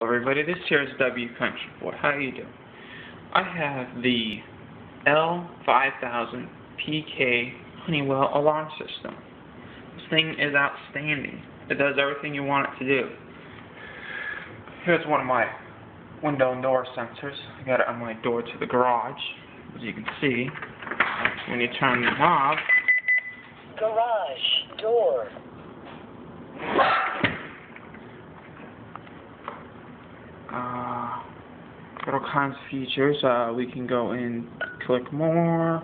Everybody, this here is W Country Boy. How you doing? I have the l5000pk honeywell alarm system. This thing is outstanding. It does everything you want it to do. Here's one of my window and door sensors. I got it on my door to the garage. As you can see, when you turn the knob, garage door. got all kinds of features. We can go in, click more,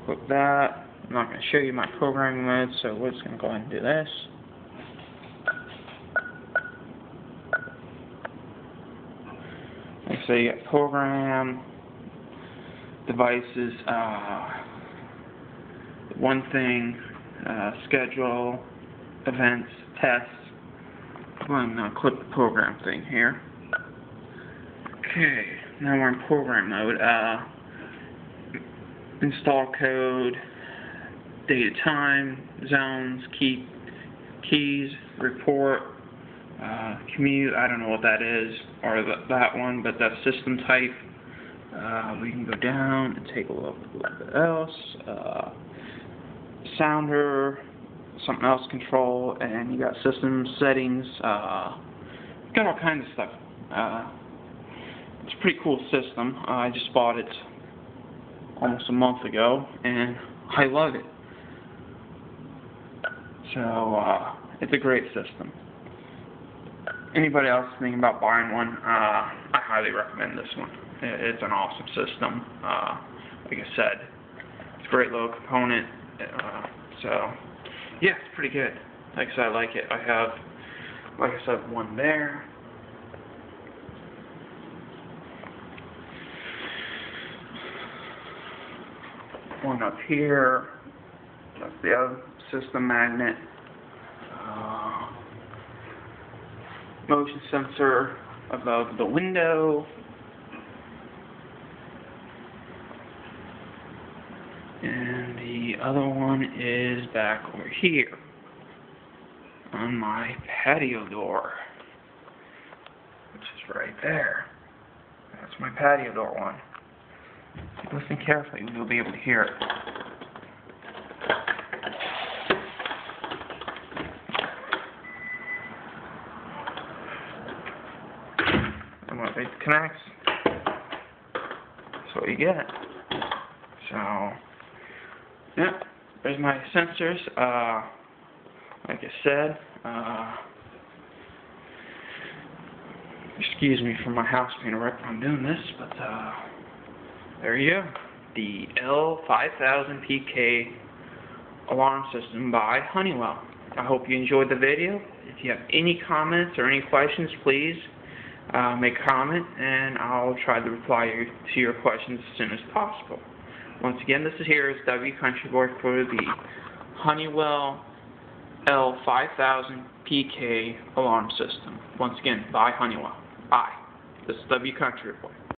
click that. I'm not going to show you my programming mode, so we're just going to go ahead and do this. And so you get program, devices, one thing, schedule, events, tests. I'm going to click the program thing here. Okay, now we're in program mode. Install code, date, time, zones, keys, report, commute. I don't know what that is, or that one, but that's system type. We can go down and take a look at a little bit else. Sounder, something else control, and you got system settings. Got all kinds of stuff. It's a pretty cool system. I just bought it almost a month ago, and I love it. So it's a great system. Anybody else thinking about buying one, I highly recommend this one. It's an awesome system. Like I said, it's a great little component. So yeah, it's pretty good. Like I said, I like it. I have, like I said, one there. One up here. That's the other system magnet. Motion sensor above the window. And the other one is back over here on my patio door, which is right there. That's my patio door one. If you listen carefully, you'll be able to hear it. And when it connects, that's what you get. So, yeah, there's my sensors. Like I said, excuse me for my house being wrecked when I'm doing this, but there you go. The l5000pk alarm system by Honeywell. I hope you enjoyed the video. If you have any comments or any questions, please make a comment, and I'll try to reply to your questions as soon as possible. Once again, this is W Country Boy for the Honeywell l5000pk alarm system. Once again, by Honeywell. Bye. This is W Country Boy.